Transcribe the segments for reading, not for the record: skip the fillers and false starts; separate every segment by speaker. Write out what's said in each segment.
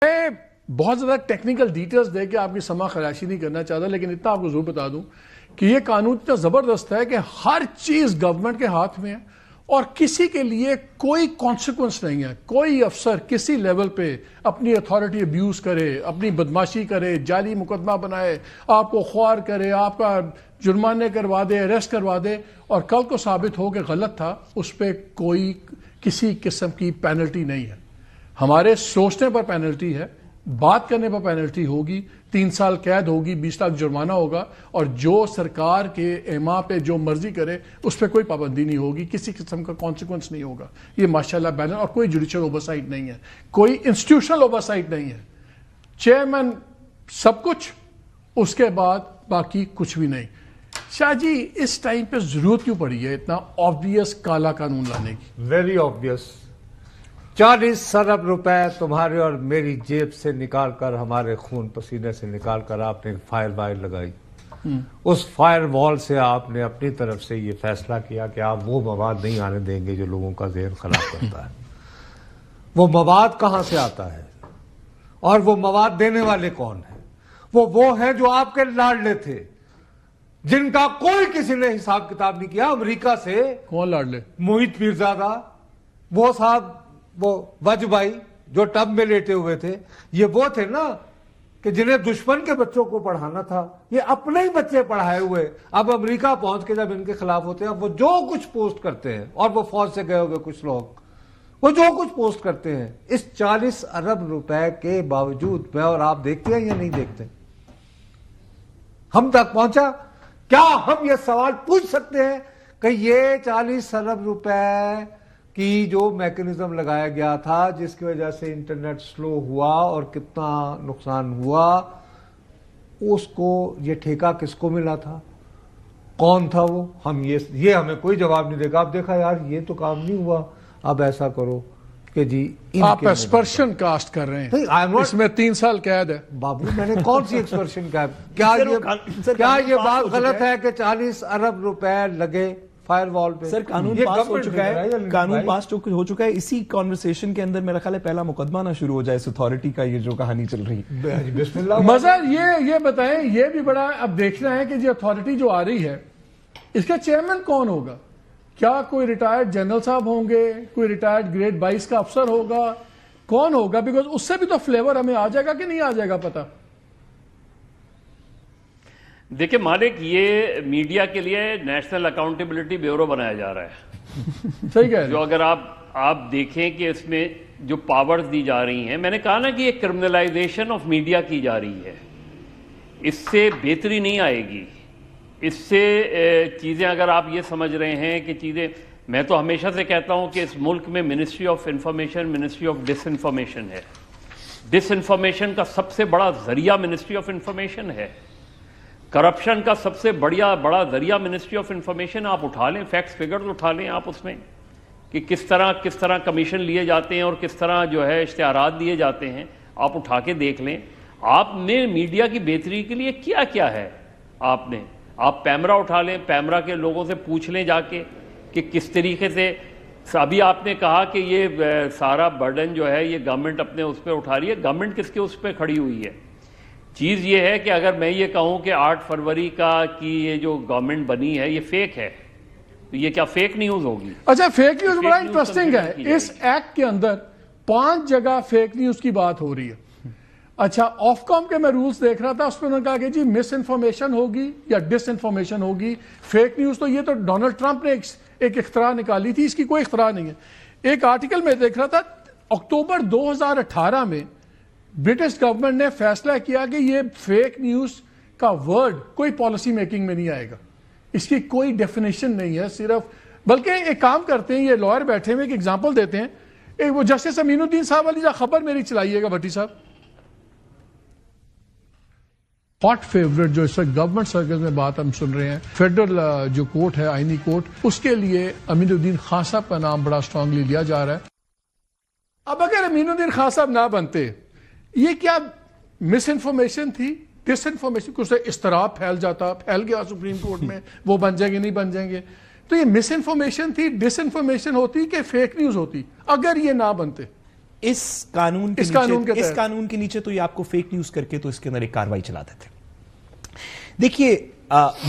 Speaker 1: میں بہت زیادہ ٹیکنیکل ڈیٹیلز دے کے آپ کی سما خراشی نہیں کرنا چاہتا، لیکن اتنا آپ کو ضرور بتا دوں کہ یہ قانون اتنا زبردست ہے کہ ہر چیز گورنمنٹ کے ہاتھ میں ہے اور کسی کے لیے کوئی کانسیکوینس نہیں ہے. کوئی افسر کسی لیول پہ اپنی اتھارٹی ابیوز کرے، اپنی بدماشی کرے، جعلی مقدمہ بنائے، آپ کو خوار کرے، آپ کا جرمانے کروا دے، اریسٹ کروا دے، اور کل کو ثابت ہو کہ غلط تھا، اس پہ کوئی کسی قسم کی پینلٹی نہیں ہے. ہمارے سوچنے پر پینلٹی ہے، بات کرنے پر پینلٹی ہوگی، 3 سال قید ہوگی، 20 لاکھ جرمانہ ہوگا، اور جو سرکار کے ایما پہ جو مرضی کرے اس پہ کوئی پابندی نہیں ہوگی، کسی قسم کا کانسیکوینس نہیں ہوگا. یہ ماشاءاللہ بیلنس، اور کوئی جوڈیشل اوورسائٹ نہیں ہے، کوئی انسٹیٹیوشنل اوورسائٹ نہیں ہے. چیئرمین سب کچھ، اس کے بعد باقی کچھ بھی نہیں. شاہ جی اس ٹائم پہ ضرورت کیوں پڑی ہے اتنا آبویس کالا قانون لانے کی؟
Speaker 2: Very obvious. 40 ارب روپے تمہارے اور میری جیب سے نکال کر، ہمارے خون پسینے سے نکال کر آپ نے فائر وائر لگائی. اس فائر وال سے آپ نے اپنی طرف سے یہ فیصلہ کیا کہ آپ وہ مواد نہیں آنے دیں گے جو لوگوں کا ذہن خراب کرتا ہے. وہ مواد کہاں سے آتا ہے اور وہ مواد دینے والے کون ہیں؟ وہ ہیں جو آپ کے لاڈلے تھے، جن کا کوئی کسی نے حساب کتاب نہیں کیا. امریکہ سے
Speaker 1: کون لاڈلے؟
Speaker 2: موہت پیرزادہ، وہ صاحب، وہ وج بھائی جو ٹب میں لیٹے ہوئے تھے، یہ وہ تھے نا کہ جنہیں دشمن کے بچوں کو پڑھانا تھا، یہ اپنے ہی بچے پڑھائے ہوئے اب امریکہ پہنچ کے جب ان کے خلاف ہوتے ہیں، وہ جو کچھ پوسٹ کرتے ہیں، اور وہ فوج سے گئے ہوئے کچھ لوگ، وہ جو کچھ پوسٹ کرتے ہیں، اس 40 ارب روپے کے باوجود میں، اور آپ دیکھتے ہیں یا نہیں دیکھتے، ہم تک پہنچا. کیا ہم یہ سوال پوچھ سکتے ہیں کہ یہ 40 ارب روپے کی جو میکنزم لگایا گیا تھا، جس کی وجہ سے انٹرنیٹ سلو ہوا اور کتنا نقصان ہوا، اس کو یہ ٹھیکہ کس کو ملا تھا؟ کون تھا وہ؟ ہم یہ ہمیں کوئی جواب نہیں دے گا. آپ دیکھا یار یہ تو کام نہیں ہوا، اب ایسا کرو کہ جی
Speaker 1: آپ ایکسپرشن کاسٹ کر رہے ہیں، اس میں 3 سال قید ہے.
Speaker 2: بابو میں نے کون سی ایکسپرشن کا؟ کیا یہ بات غلط ہے کہ 40 ارب روپے لگے فائر وال پہ؟
Speaker 3: سر قانون پاس ہو چکا ہے، قانون پاس ہو چکا ہے. اسی کانورسیشن کے اندر میرا خیال ہے پہلا مقدمہ نہ شروع ہو جائے اس اتھارٹی کا، یہ جو کہانی چل رہی ہے.
Speaker 2: بسم اللہ.
Speaker 1: مظہر یہ بتائیں، یہ بھی بڑا اب دیکھنا ہے کہ جو اتھارٹی جو آ رہی ہے اس کا چیئرمین کون ہوگا؟ کیا کوئی ریٹائرڈ جنرل صاحب ہوں گے؟ کوئی ریٹائرڈ گریڈ 22 کا افسر ہوگا؟ کون ہوگا؟ بیکاز اس سے بھی تو فلیور ہمیں آ جائے گا کہ نہیں آ جائے گا پتہ.
Speaker 4: دیکھیں مالک، یہ میڈیا کے لیے نیشنل اکاؤنٹیبلٹی بیورو بنایا جا رہا ہے.
Speaker 1: صحیح کہہ رہے
Speaker 4: جو اگر آپ دیکھیں کہ اس میں جو پاورز دی جا رہی ہیں، میں نے کہا نا کہ یہ کرمنلائزیشن آف میڈیا کی جا رہی ہے. اس سے بہتری نہیں آئے گی. اس سے چیزیں اگر آپ یہ سمجھ رہے ہیں کہ چیزیں، میں تو ہمیشہ سے کہتا ہوں کہ اس ملک میں ministry of information ministry of disinformation ہے. ڈس انفارمیشن کا سب سے بڑا ذریعہ منسٹری آف انفارمیشن ہے. کرپشن کا سب سے بڑا ذریعہ منسٹری آف انفارمیشن. آپ اٹھا لیں، فیکٹس فگرز اٹھا لیں آپ اس میں، کہ کس طرح کمیشن لیے جاتے ہیں اور کس طرح جو ہے اشتہارات دیے جاتے ہیں. آپ اٹھا کے دیکھ لیں. آپ نے میڈیا کی بہتری کے لیے کیا ہے. آپ پیمرا اٹھا لیں، پیمرا کے لوگوں سے پوچھ لیں جا کے کہ کس طریقے سے. ابھی آپ نے کہا کہ یہ سارا برڈن جو ہے یہ گورنمنٹ اپنے اس پہ اٹھا رہی ہے. گورنمنٹ کس کے اس پہ کھڑی ہوئی ہے؟ چیز یہ ہے کہ اگر میں یہ کہوں کہ 8 فروری کی یہ جو گورنمنٹ بنی ہے یہ فیک ہے، تو یہ کیا فیک نیوز ہوگی؟
Speaker 1: اچھا، فیک نیوز بڑا انٹرسٹنگ ہے. اس ایکٹ کے اندر 5 جگہ فیک نیوز کی بات ہو رہی ہے. اچھا، آف کام کے میں رولز دیکھ رہا تھا، اس پہ انہوں نے کہا کہ جی مس انفارمیشن ہوگی یا ڈس انفارمیشن ہوگی. فیک نیوز تو یہ تو ڈونلڈ ٹرمپ نے ایک اختراع نکالی تھی، اس کی کوئی اختراع نہیں ہے. ایک آرٹیکل میں دیکھ رہا تھا، اکتوبر 2018 میں برٹش گورنمنٹ نے فیصلہ کیا کہ یہ فیک نیوز کا ورڈ کوئی پالیسی میکنگ میں نہیں آئے گا. اس کی کوئی ڈیفینیشن نہیں ہے صرف. بلکہ ایک کام کرتے ہیں، یہ لائر بیٹھے ہوئے ایک ایگزامپل دیتے ہیں. وہ جسٹس امین الدین صاحب والی خبر میری چلائیے گا بھٹی صاحب. ہاٹ فیورٹ جو اس وقت گورنمنٹ سرکلز میں بات ہم سن رہے ہیں، فیڈرل جو کورٹ ہے، آئینی کورٹ، اس کے لیے امین الدین خان صاحب کا نام بڑا اسٹرانگلی لیا جا رہا ہے. اب اگر امین الدین خان صاحب نہ بنتے، یہ کیا مس انفارمیشن تھی، ڈس انفارمیشن؟ کچھ اضطراب پھیل گیا سپریم کورٹ میں، وہ بن جائیں گے نہیں بن جائیں گے. تو یہ مس انفارمیشن تھی، ڈس انفارمیشن ہوتی کہ فیک نیوز ہوتی اگر یہ نہ بنتے؟
Speaker 3: اس قانون کے
Speaker 1: اس قانون کے
Speaker 3: نیچے اس
Speaker 1: تحت
Speaker 3: قانون کے نیچے تو یہ آپ کو فیک نیوز کر کے تو اس کے اندر ایک کاروائی چلا دیتے. دیکھیے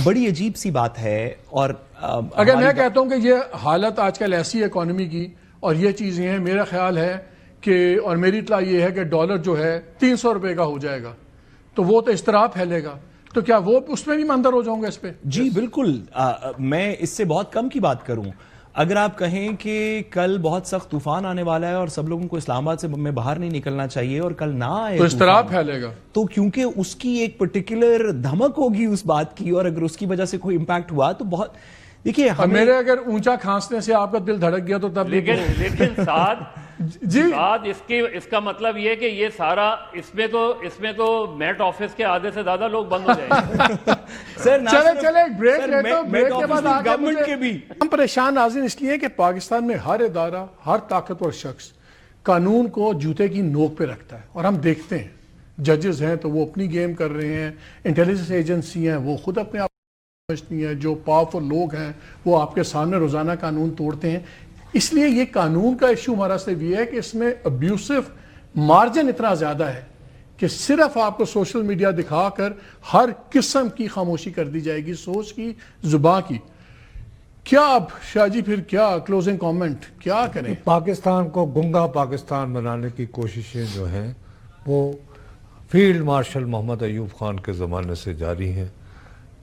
Speaker 3: بڑی عجیب سی بات ہے. اور
Speaker 1: اگر میں کہتا ہوں کہ یہ حالت آج کل ایسی ہے اکانومی کی اور یہ چیزیں ہیں, میرا خیال ہے کہ, اور میری اطلاع یہ ہے کہ ڈالر جو ہے 300 روپے کا ہو جائے گا, تو وہ تو اضطراب پھیلے گا, تو کیا وہ اس میں بھی میں اندر ہو جاؤں گا اس پہ؟
Speaker 3: جی بالکل. میں اس سے بہت کم کی بات کروں. اگر آپ کہیں کہ کل بہت سخت طوفان آنے والا ہے اور سب لوگوں کو اسلام آباد سے میں باہر نہیں نکلنا چاہیے اور کل نہ آئے
Speaker 1: تو اضطراب پھیلے گا,
Speaker 3: تو کیونکہ اس کی ایک پرٹیکولر دھمک ہوگی اس بات کی, اور اگر اس کی وجہ سے کوئی امپیکٹ ہوا تو بہت, دیکھیے
Speaker 1: میرے اگر اونچا کھانسنے سے آپ کا دل دھڑک گیا تو تب
Speaker 4: لیکن ساتھ
Speaker 1: جی
Speaker 4: اس کا مطلب یہ کہ یہ سارا اس میں تو میٹ آفس کے آدھے سے زیادہ لوگ بند ہو جائیں گے.
Speaker 1: چلے ایک بریک لیتے ہیں, بریک کے بعد آگے
Speaker 3: گورنمنٹ کے بھی
Speaker 1: ہم پریشان ناظرین اس لیے کہ پاکستان میں ہر ادارہ, ہر طاقتور شخص قانون کو جوتے کی نوک پہ رکھتا ہے, اور ہم دیکھتے ہیں ججز ہیں تو وہ اپنی گیم کر رہے ہیں, انٹیلیجنس ایجنسی ہیں وہ خود اپنے آپ سمجھتی ہیں, جو پاورفل لوگ ہیں وہ آپ کے سامنے روزانہ قانون توڑتے ہیں. اس لیے یہ قانون کا ایشو ہمارا صرف یہ ہے کہ اس میں ابیوسو مارجن اتنا زیادہ ہے کہ صرف آپ کو سوشل میڈیا دکھا کر ہر قسم کی خاموشی کر دی جائے گی, سوچ کی, زباں کی. کیا اب شاہ جی پھر کیا کلوزنگ کامنٹ کیا کریں؟
Speaker 2: پاکستان کو گنگا پاکستان بنانے کی کوششیں جو ہیں وہ فیلڈ مارشل محمد ایوب خان کے زمانے سے جاری ہیں,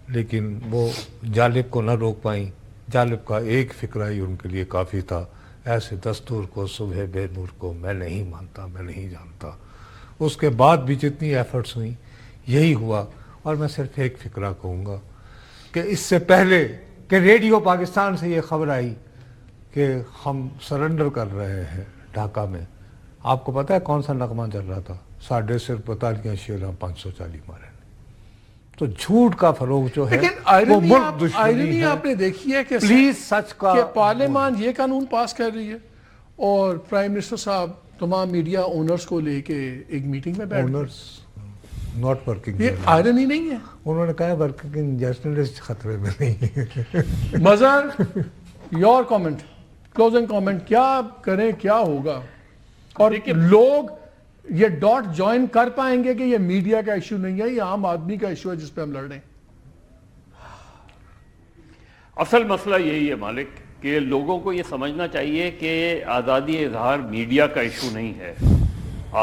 Speaker 2: لیکن وہ جالب کو نہ روک پائیں. جالب کا ایک فکرہ ہی ان کے لیے کافی تھا, ایسے دستور کو صبح بے نور کو میں نہیں مانتا, میں نہیں جانتا. اس کے بعد بھی جتنی ایفرٹس ہوئیں یہی ہوا. اور میں صرف ایک فکرہ کہوں گا کہ اس سے پہلے کہ ریڈیو پاکستان سے یہ خبر آئی کہ ہم سرنڈر کر رہے ہیں ڈھاکہ میں, آپ کو پتہ ہے کون سا نغمہ چل رہا تھا؟ 150 45 شیراں 540 مارے. تو جھوٹ کا فروغ جو ہے
Speaker 1: لیکن
Speaker 2: وہ ملک دشمنی ہے.
Speaker 1: آپ نے دیکھی ہے کہ
Speaker 2: پلیز سچ کا
Speaker 1: کہ پارلیمان یہ قانون پاس کر رہی ہے اور پرائم منسٹر صاحب تمام میڈیا اونرز کو لے کے ایک میٹنگ میں بیٹھ گئے.
Speaker 2: اونرز ناٹ ورکنگ,
Speaker 1: یہ آئرنی نہیں ہے؟
Speaker 2: انہوں نے کہا ورکنگ جرنلسٹ خطرے میں نہیں.
Speaker 1: مظہر یور کامنٹ, کلوزنگ کامنٹ, کیا کریں, کیا ہوگا, اور لوگ یہ ڈاٹ جوائن کر پائیں گے کہ یہ میڈیا کا ایشو نہیں ہے, یہ عام آدمی کا ایشو ہے جس پہ ہم لڑ رہے ہیں؟
Speaker 4: اصل مسئلہ یہی ہے مالک کہ لوگوں کو یہ سمجھنا چاہیے کہ آزادی اظہار میڈیا کا ایشو نہیں ہے,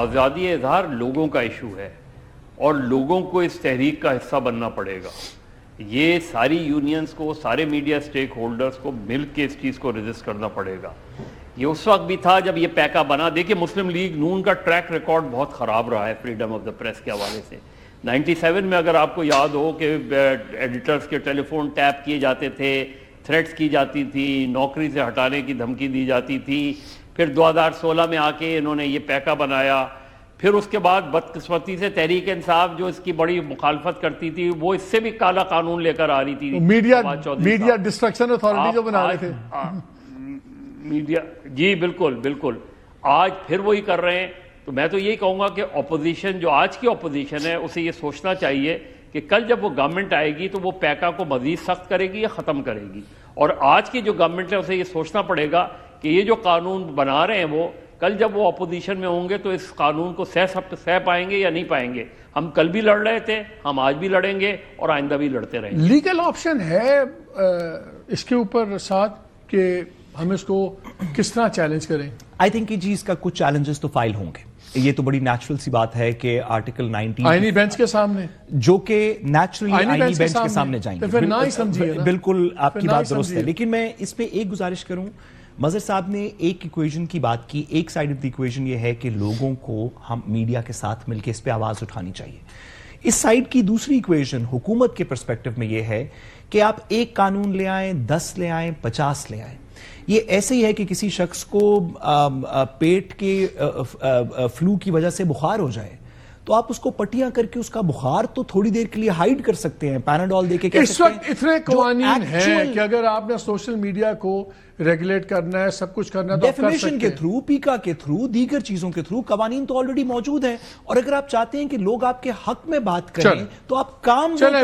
Speaker 4: آزادی اظہار لوگوں کا ایشو ہے, اور لوگوں کو اس تحریک کا حصہ بننا پڑے گا. یہ ساری یونینز کو, سارے میڈیا سٹیک ہولڈرز کو مل کے اس چیز کو رجسٹ کرنا پڑے گا. یہ اس وقت بھی تھا جب یہ پیکا بنا. دیکھیں مسلم لیگ نون کا ٹریک ریکارڈ بہت خراب رہا ہے فریڈم آف دا پریس کے حوالے سے. 97 میں اگر آپ کو یاد ہو کہ ایڈیٹرز کے ٹیلی فون ٹیپ کیے جاتے تھے, تھریٹس کی جاتی تھی, نوکری سے ہٹانے کی دھمکی دی جاتی تھی. پھر 2016 میں آ کے انہوں نے یہ پیکا بنایا. پھر اس کے بعد بدقسمتی سے تحریک انصاف جو اس کی بڑی مخالفت کرتی تھی وہ اس سے بھی کالا قانون لے کر آ رہی تھی.
Speaker 1: میڈیا ڈسٹرکشن اتھارٹی جو بنا رہے تھے
Speaker 4: میڈیا, جی بالکل بالکل, آج پھر وہی کر رہے ہیں. تو میں تو یہی کہوں گا کہ اپوزیشن, جو آج کی اپوزیشن ہے, اسے یہ سوچنا چاہیے کہ کل جب وہ گورنمنٹ آئے گی تو وہ پیکا کو مزید سخت کرے گی یا ختم کرے گی. اور آج کی جو گورنمنٹ ہے اسے یہ سوچنا پڑے گا کہ یہ جو قانون بنا رہے ہیں وہ کل جب وہ اپوزیشن میں ہوں گے تو اس قانون کو سہ پائیں گے یا نہیں پائیں گے. ہم کل بھی لڑ رہے تھے, ہم آج بھی لڑیں گے اور آئندہ بھی لڑتے رہیں گے.
Speaker 1: لیگل آپشن ہے اس کے اوپر ساتھ کہ ہم اس کو کس طرح چیلنج کریں؟
Speaker 3: آئی تھنک کہ جی اس کا کچھ چیلنجز تو فائل ہوں گے. یہ تو بڑی نیچرل سی بات ہے کہ آرٹیکل 19
Speaker 1: آئینی بینچ کے سامنے,
Speaker 3: جو کہ نیچرلی آئینی بینچ کے سامنے جائیں
Speaker 1: گے.
Speaker 3: بالکل آپ کی بات درست ہے, لیکن میں اس پہ ایک گزارش کروں. مظہر صاحب نے ایک ایکویشن کی بات کی. ایک سائیڈ آف دی ایکویشن یہ ہے کہ لوگوں کو ہم میڈیا کے ساتھ مل کے اس پہ آواز اٹھانی چاہیے. اس سائیڈ کی دوسری ایکویشن حکومت کے پرسپیکٹو میں یہ ہے کہ آپ ایک قانون لے آئیں, 10 لے آئیں, 50 لے آئیں. یہ ایسے ہی ہے کہ کسی شخص کو پیٹ کے فلو کی وجہ سے بخار ہو جائے تو آپ اس کو پٹیاں کر کے اس کا بخار تو تھوڑی دیر کے لیے ہائیڈ کر سکتے ہیں, پیناڈول دے کے کہہ
Speaker 1: اس
Speaker 3: سکتے ہیں.
Speaker 1: وقت اتنے قوانین ہیں کہ اگر آپ نے سوشل میڈیا کو ریگولیٹ کرنا ہے, سب کچھ کرنا ہے تو
Speaker 3: ڈیفیمیشن کے تھرو, پیکا کے تھرو, دیگر چیزوں کے تھرو قوانین تو آلریڈی موجود ہیں. اور اگر آپ چاہتے ہیں کہ لوگ آپ کے حق میں بات کریں تو آپ کام کریں.